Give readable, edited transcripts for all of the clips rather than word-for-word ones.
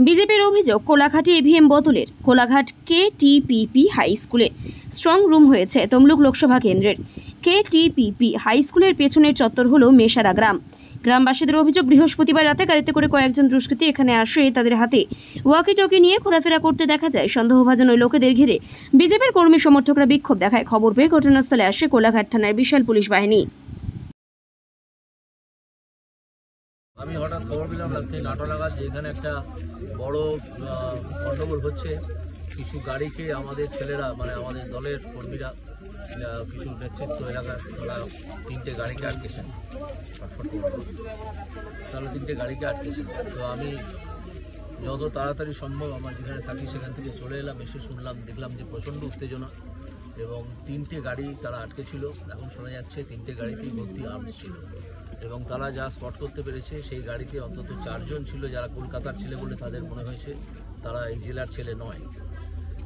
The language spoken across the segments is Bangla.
বিজেপির অভিযোগ কোলাঘাটে ইভিএম বদলের। কোলাঘাট KTPP হাই স্কুলে স্ট্রং রুম হয়েছে তমলুক লোকসভা কেন্দ্রের। KTPP হাই স্কুলের পেছনের চত্বর হলো মেশারা গ্রাম। গ্রামবাসীদের অভিযোগ, বৃহস্পতিবার রাতে গাড়িতে করে কয়েকজন দুষ্কৃতী এখানে আসে। তাদের হাতে ওয়াকি টকি নিয়ে ঘোরাফেরা করতে দেখা যায়। সন্দেহভাজন ওই লোকেদের ঘিরে বিজেপির কর্মী সমর্থকরা বিক্ষোভ দেখায়। খবর পেয়ে ঘটনাস্থলে আসে কোলাঘাট থানার বিশাল পুলিশ বাহিনী। আমি হঠাৎ খবর পেলাম রাত্রে 9টা নাগাদ যে এখানে একটা বড় গন্ডগোল হচ্ছে। কিছু গাড়িকে আমাদের ছেলেরা, মানে আমাদের দলের কর্মীরা, কিছু নেতৃত্ব এলাকার, তারা 3টে গাড়িকে আটকেছেন। তাহলে 3টে গাড়িকে আটকেছেন। তো আমি যত তাড়াতাড়ি সম্ভব আমার যেখানে থাকি সেখান থেকে চলে এলাম। এসে শুনলাম, দেখলাম যে প্রচণ্ড উত্তেজনা এবং 3টে গাড়ি তারা আটকে ছিল। এখন শোনা যাচ্ছে 3টে গাড়িতেই ভর্তি আর্মস ছিল এবং তারা যা স্পট করতে পেরেছে সেই গাড়িতে অন্তত 4 জন ছিল যারা কলকাতার ছেলে বলে তাদের মনে হয়েছে, তারা এই জেলার ছেলে নয়।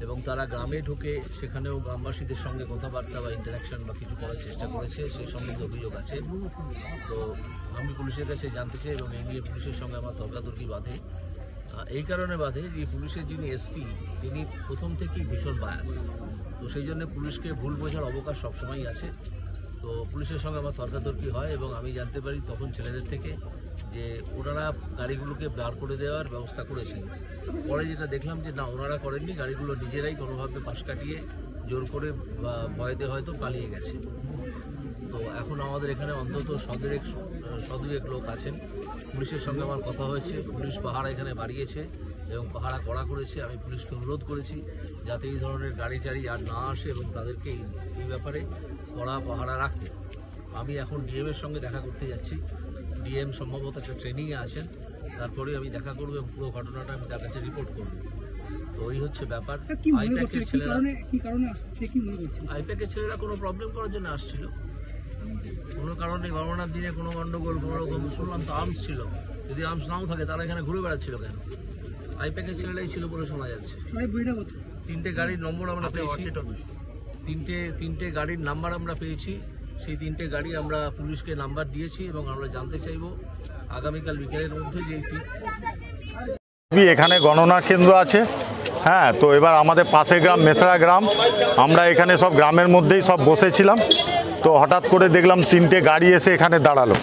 এবং তারা গ্রামে ঢুকে সেখানেও গ্রামবাসীদের সঙ্গে কথাবার্তা বা ইন্টারাকশন বা কিছু করার চেষ্টা করেছে, সেই সম্বন্ধে অভিযোগ আছে। তো আমি পুলিশের কাছে জানতে চাই এবং এই নিয়ে পুলিশের সঙ্গে আমার তর্কাতর্কি বাধে। এই কারণে বাধে যে পুলিশের যিনি SP তিনি প্রথম থেকেই ভীষণ বায়াস। তো সেই জন্য পুলিশকে ভুল বোঝার অবকাশ সবসময়ই আছে। তো পুলিশের সঙ্গে আমার তর্কাতর্কি হয় এবং আমি জানতে পারি তখন ছেলেদের থেকে যে ওনারা গাড়িগুলোকে বার করে দেওয়ার ব্যবস্থা করেছেন। পরে যেটা দেখলাম যে না, ওনারা করেননি, গাড়িগুলো নিজেরাই কোনোভাবে পাশ কাটিয়ে জোর করে বা ভয়তে হয়তো পালিয়ে গেছে। তো এখন আমাদের এখানে অন্তত সদুয়েক লোক আছেন। পুলিশের সঙ্গে আমার কথা হয়েছে, পুলিশ পাহারা এখানে বাড়িয়েছে এবং পাহারা কড়া করেছে। আমি পুলিশকে অনুরোধ করেছি যাতে এই ধরনের গাড়ি টাড়ি আর না আসে এবং তাদেরকে এই ব্যাপারে কড়া পাহারা রাখতে। আমি এখন DM এর সঙ্গে দেখা করতে যাচ্ছি। DM সম্ভবত একটা ট্রেনিংয়ে আছেন, তারপরে আমি দেখা করবো এবং পুরো ঘটনাটা আমি তার কাছে রিপোর্ট করব। তো এই হচ্ছে ব্যাপার। আইপ্যাকের ছেলেরা কোনো প্রবলেম করার জন্য আসছিল, কোনো কারণে গণনার দিনে কোনো গন্ডগোল, কোনো রকম শুনলাম তো আর্মস ছিল। যদি আর্মস নাও থাকে তারা এখানে ঘুরে বেড়াচ্ছিল কেন? আইপ্যাকের ছেলেরাই ছিল বলে শোনা যাচ্ছে। 3টে গাড়ির নম্বর আমরা পেয়েছি, 3টে গাড়ির নাম্বার আমরা পেয়েছি। সেই 3টে গাড়ি আমরা পুলিশকে নাম্বার দিয়েছি এবং আমরা জানতে চাইব আগামীকাল বিকেলের মধ্যে যে এখানে গণনা কেন্দ্র আছে। হ্যাঁ, তো এবার আমাদের পাশে গ্রাম মেশারা গ্রাম, আমরা এখানে সব গ্রামের মধ্যেই সব বসেছিলাম। তো হঠাৎ করে দেখলাম 3টে গাড়ি এসে এখানে দাঁড়ালো।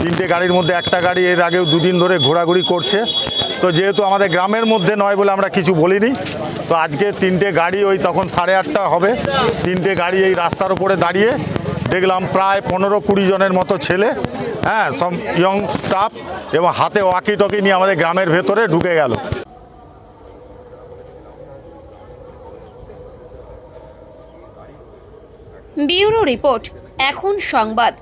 3টে গাড়ির মধ্যে একটা গাড়ি এর আগেও 2 দিন ধরে ঘোরাঘুরি করছে। তো যেহেতু আমাদের গ্রামের মধ্যে নয় বলে আমরা কিছু বলিনি। তো আজকে 3টে গাড়ি ওই তখন 8:30 হবে, 3টে গাড়ি এই রাস্তার উপরে দাঁড়িয়ে দেখলাম প্রায় 15-20 জনের মতো ছেলে, হ্যাঁ, সব ইয়ং স্টাফ এবং হাতে ওয়াকি টকি নিয়ে আমাদের গ্রামের ভেতরে ঢুকে গেল। ব্যুরো রিপোর্ট, এখন সংবাদ।